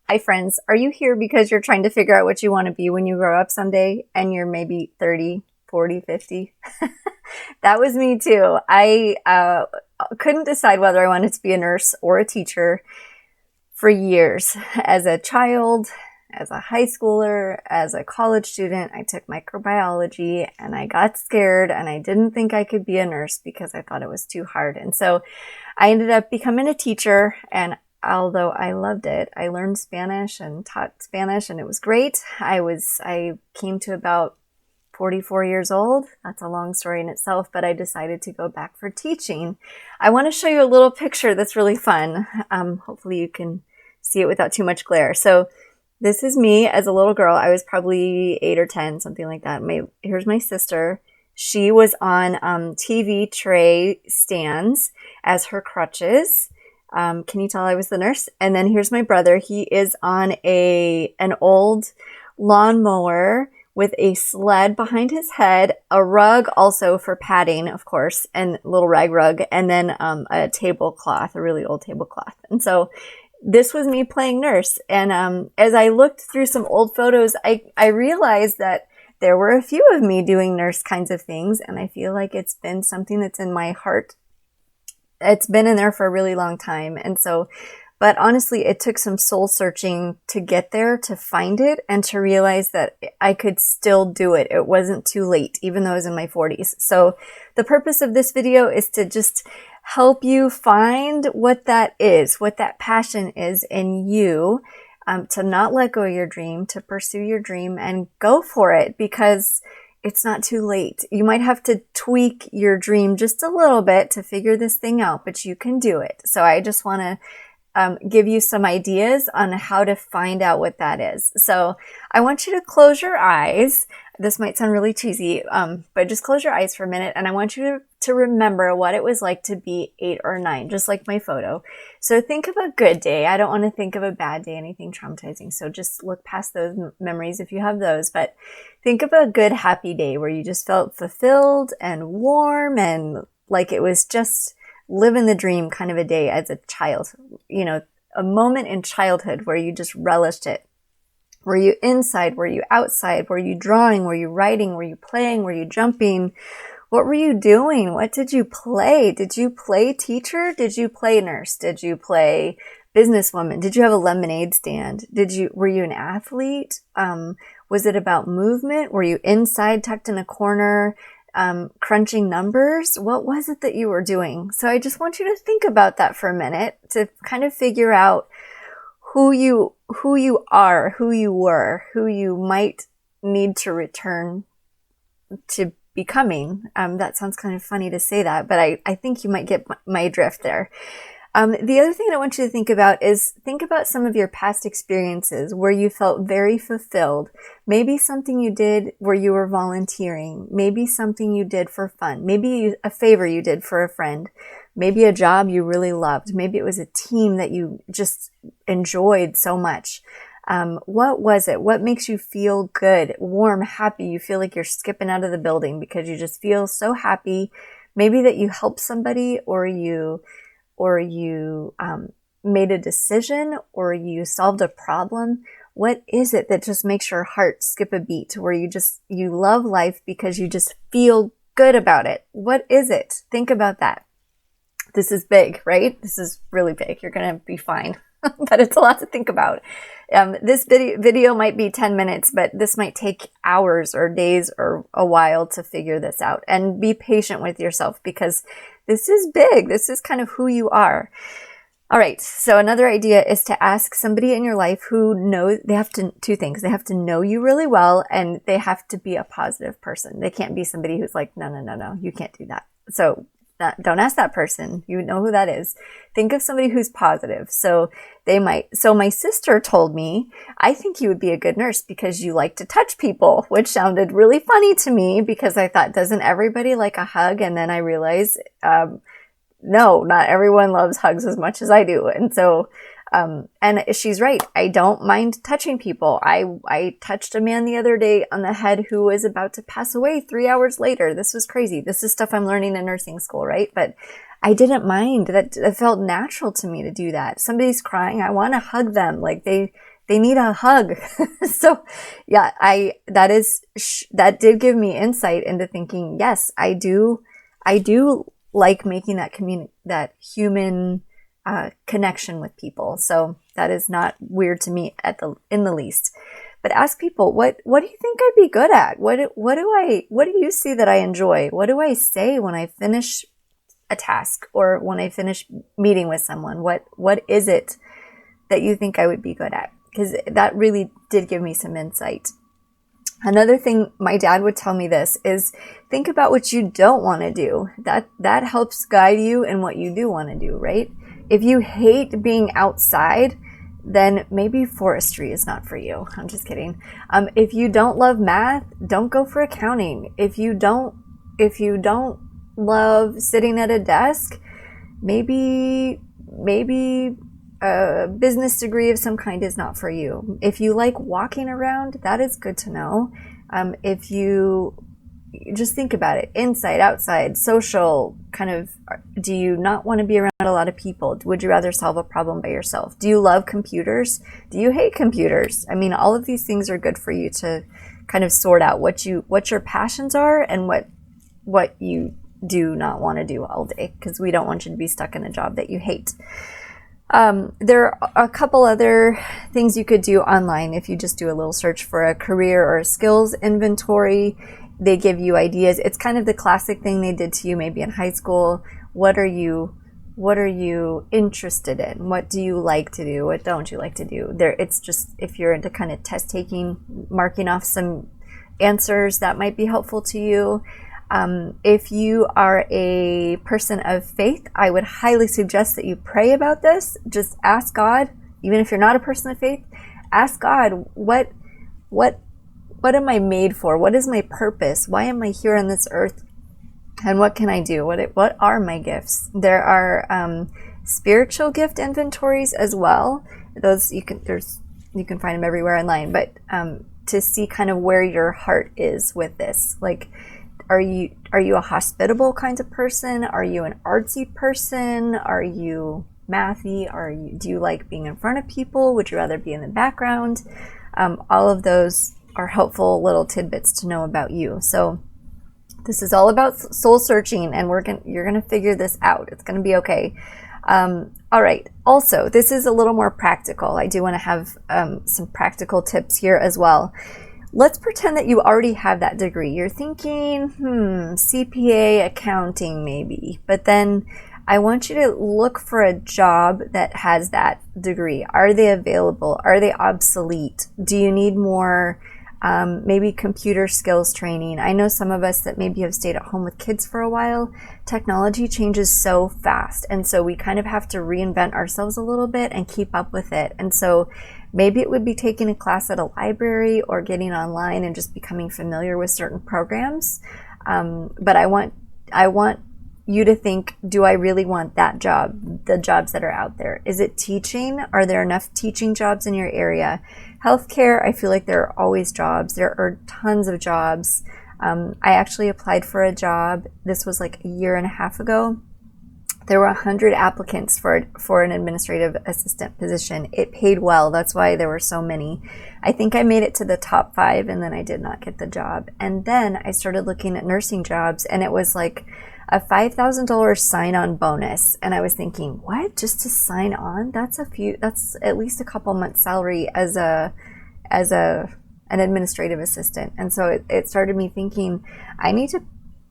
Hi friends, are you here because you're trying to figure out what you want to be when you grow up someday and you're maybe 30, 40, 50? That was me too. I couldn't decide whether I wanted to be a nurse or a teacher for years. As a child, as a high schooler, as a college student, I took microbiology and I got scared and I didn't think I could be a nurse because I thought it was too hard. And so I ended up becoming a teacher, and although I loved it, I learned Spanish and taught Spanish and it was great. I came to about 44 years old. That's a long story in itself, but I decided to go back for teaching. I want to show you a little picture that's really fun. Hopefully you can see it without too much glare. So this is me as a little girl. I was probably 8 or 10, something like that. Here's my sister. She was on TV tray stands as her crutches. Can you tell I was the nurse? And then here's my brother. He is on an old lawnmower with a sled behind his head, a rug also for padding, of course, and a little rag rug, and then a tablecloth, a really old tablecloth. And so this was me playing nurse. And as I looked through some old photos, I realized that there were a few of me doing nurse kinds of things, and I feel like it's been something that's in my heart. It's been in there for a really long time. And so, but honestly, it took some soul searching to get there, to find it, and to realize that I could still do it. It wasn't too late, even though I was in my 40s. So the purpose of this video is to just help you find what that is, what that passion is in you, to not let go of your dream, to pursue your dream and go for it, because it's not too late. You might have to tweak your dream just a little bit to figure this thing out, but you can do it. So I just want to give you some ideas on how to find out what that is. So I want you to close your eyes. This might sound really cheesy, but just close your eyes for a minute. And I want you to remember what it was like to be 8 or 9, just like my photo. So think of a good day. I don't want to think of a bad day, anything traumatizing. So just look past those memories if you have those. But think of a good, happy day where you just felt fulfilled and warm and like it was just living the dream kind of a day as a child. You know, a moment in childhood where you just relished it. Were you inside? Were you outside? Were you drawing? Were you writing? Were you playing? Were you jumping? What were you doing? What did you play? Did you play teacher? Did you play nurse? Did you play businesswoman? Did you have a lemonade stand? Were you an athlete? Was it about movement? Were you inside tucked in a corner, crunching numbers? What was it that you were doing? So I just want you to think about that for a minute to kind of figure out who you are, who you were, who you might need to return to becoming. That sounds kind of funny to say that, but I think you might get my drift there. The other thing I want you to think about is think about some of your past experiences where you felt very fulfilled. Maybe something you did where you were volunteering. Maybe something you did for fun. Maybe a favor you did for a friend. Maybe a job you really loved. Maybe it was a team that you just enjoyed so much. What was it? What makes you feel good, warm, happy? You feel like you're skipping out of the building because you just feel so happy. Maybe that you helped somebody, or you made a decision, or you solved a problem. What is it that just makes your heart skip a beat, where you love life because you just feel good about it? What is it? Think about that. This is big, right? This is really big. You're going to be fine, but it's a lot to think about. This video might be 10 minutes, but this might take hours or days or a while to figure this out. And be patient with yourself because this is big. This is kind of who you are. All right. So another idea is to ask somebody in your life who knows. Two things. They have to know you really well, and they have to be a positive person. They can't be somebody who's like, no, you can't do that. So don't ask that person. You know who that is. Think of somebody who's positive. So my sister told me, I think you would be a good nurse because you like to touch people, which sounded really funny to me because I thought, doesn't everybody like a hug? And then I realized, no, not everyone loves hugs as much as I do. And so, and she's right. I don't mind touching people. I touched a man the other day on the head who was about to pass away 3 hours later. This was crazy. This is stuff I'm learning in nursing school, right? But I didn't mind that. It felt natural to me to do that. Somebody's crying. I want to hug them. Like they they need a hug. So yeah, that did give me insight into thinking, yes, I do like making that human connection with people. So that is not weird to me in the least. But ask people, what do you think I'd be good at? What do you see that I enjoy? What do I say when I finish a task or when I finish meeting with someone? What is it that you think I would be good at? Because that really did give me some insight. Another thing my dad would tell me this is think about what you don't want to do. That helps guide you in what you do want to do, right? If you hate being outside, then maybe forestry is not for you. I'm just kidding. If you don't love math, don't go for accounting. If you don't love sitting at a desk, maybe a business degree of some kind is not for you. If you like walking around, that is good to know. If you just think about it, inside, outside, social, kind of, do you not want to be around a lot of people? Would you rather solve a problem by yourself? Do you love computers? Do you hate computers? I mean, all of these things are good for you to kind of sort out what your passions are and what you do not want to do all day, because we don't want you to be stuck in a job that you hate. There are a couple other things you could do online if you just do a little search for a career or a skills inventory. They give you ideas. It's kind of the classic thing they did to you maybe in high school. What are you interested in? What do you like to do? What don't you like to do? It's just, if you're into kind of test taking, marking off some answers, that might be helpful to you. If you are a person of faith, I would highly suggest that you pray about this. Just ask God, even if you're not a person of faith, ask God, what am I made for? What is my purpose? Why am I here on this earth? And what can I do? What are my gifts? There are spiritual gift inventories as well. Those you can find them everywhere online. But to see kind of where your heart is with this, like, are you a hospitable kind of person? Are you an artsy person? Are you mathy? Do you like being in front of people? Would you rather be in the background? All of those are helpful little tidbits to know about you. So this is all about soul searching, and you're gonna figure this out. It's gonna be okay. All right. Also, this is a little more practical. I do want to have some practical tips here as well. Let's pretend that you already have that degree. You're thinking, CPA, accounting maybe, but then I want you to look for a job that has that degree. Are they available? Are they obsolete? Do you need more maybe computer skills training? I know some of us that maybe have stayed at home with kids for a while. Technology changes so fast, and so we kind of have to reinvent ourselves a little bit and keep up with it. And so maybe it would be taking a class at a library or getting online and just becoming familiar with certain programs. But I want you to think, do I really want that job? The jobs that are out there. Is it teaching? Are there enough teaching jobs in your area? Healthcare, I feel like there are always jobs. There are tons of jobs. I actually applied for a job. This was like a year and a half ago. There were 100 applicants for an administrative assistant position. It paid well. That's why there were so many. I think I made it to the top 5, and then I did not get the job. And then I started looking at nursing jobs, and it was like a $5,000 sign-on bonus. And I was thinking, what? Just to sign on? That's at least a couple months salary as an administrative assistant. And so it started me thinking, I need to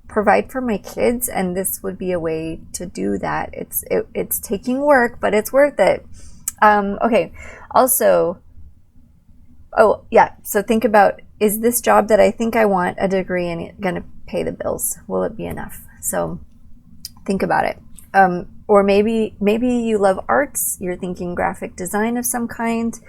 provide for my kids, and this would be a way to do that. It's taking work, but it's worth it. Okay. Also, so think about, is this job that I think I want a degree in going to pay the bills? Will it be enough? So think about it. Or maybe you love arts. You're thinking graphic design of some kind.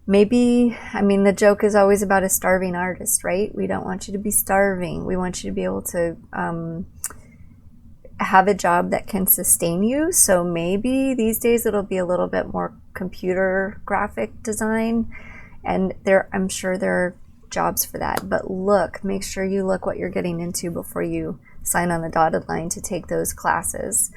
Maybe, the joke is always about a starving artist, right? We don't want you to be starving. We want you to be able to have a job that can sustain you. So maybe these days it'll be a little bit more computer graphic design. And I'm sure there are jobs for that. But make sure you look what you're getting into before you sign on the dotted line to take those classes.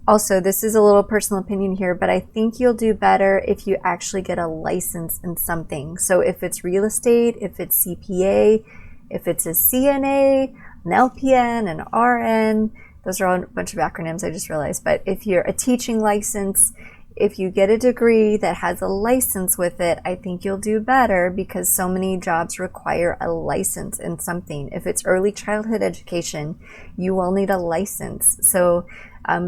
Also, this is a little personal opinion here, but I think you'll do better if you actually get a license in something. So if it's real estate, if it's CPA, if it's a CNA, an LPN, an RN, those are all a bunch of acronyms I just realized. But if you're a teaching license, if you get a degree that has a license with it, I think you'll do better because so many jobs require a license in something. If it's early childhood education, you will need a license. So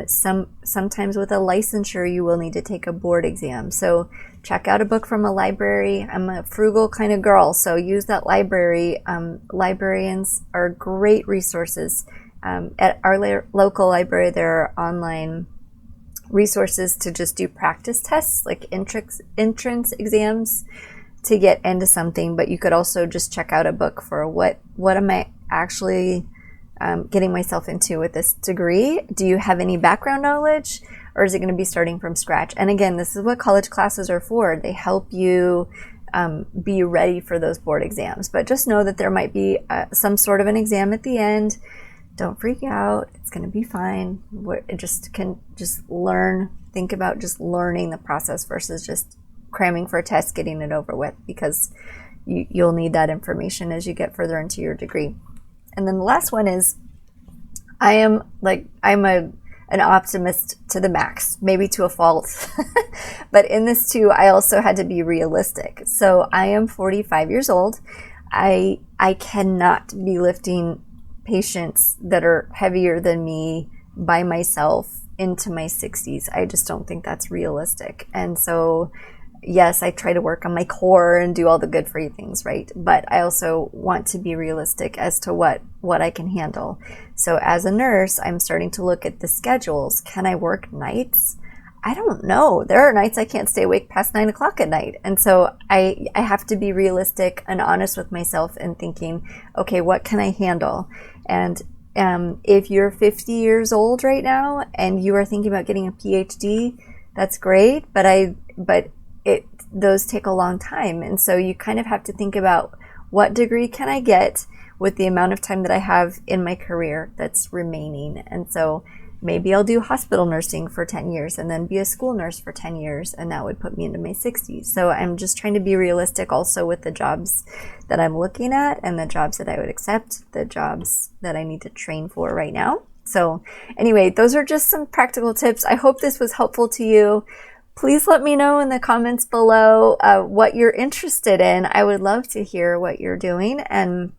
sometimes with a licensure, you will need to take a board exam. So check out a book from a library. I'm a frugal kind of girl, so use that library. Librarians are great resources. At our local library, there are online resources to just do practice tests, like entrance exams to get into something. But you could also just check out a book for what am I actually getting myself into with this degree? Do you have any background knowledge, or is it going to be starting from scratch? And again, this is what college classes are for. They help you be ready for those board exams. But just know that there might be some sort of an exam at the end. Don't freak out. It's going to be fine. Just learn. Think about just learning the process versus just cramming for a test, getting it over with, because you'll need that information as you get further into your degree. And then the last one is, I'm an optimist to the max, maybe to a fault. But in this too, I also had to be realistic. So I am 45 years old. I cannot be lifting patients that are heavier than me by myself into my 60s. I just don't think that's realistic. And so, yes, I try to work on my core and do all the good for you things, right? But I also want to be realistic as to what I can handle. So as a nurse, I'm starting to look at the schedules. Can I work nights? I don't know. There are nights I can't stay awake past 9 o'clock at night. And so I have to be realistic and honest with myself and thinking, okay, what can I handle? And if you're 50 years old right now and you are thinking about getting a PhD, that's great, but those take a long time. And so you kind of have to think about, what degree can I get with the amount of time that I have in my career that's remaining? And so maybe I'll do hospital nursing for 10 years and then be a school nurse for 10 years, and that would put me into my 60s. So I'm just trying to be realistic also with the jobs that I'm looking at and the jobs that I would accept, the jobs that I need to train for right now. So anyway, those are just some practical tips. I hope this was helpful to you. Please let me know in the comments below what you're interested in. I would love to hear what you're doing and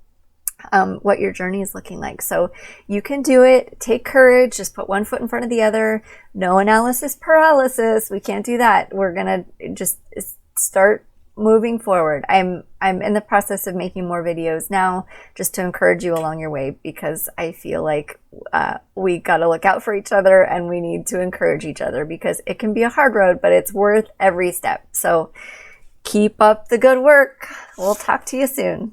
what your journey is looking like. So you can do it. Take courage. Just put one foot in front of the other. No analysis paralysis. We can't do that. We're going to just start moving forward. I'm in the process of making more videos now just to encourage you along your way, because I feel like we got to look out for each other and we need to encourage each other, because it can be a hard road, but it's worth every step. So keep up the good work. We'll talk to you soon.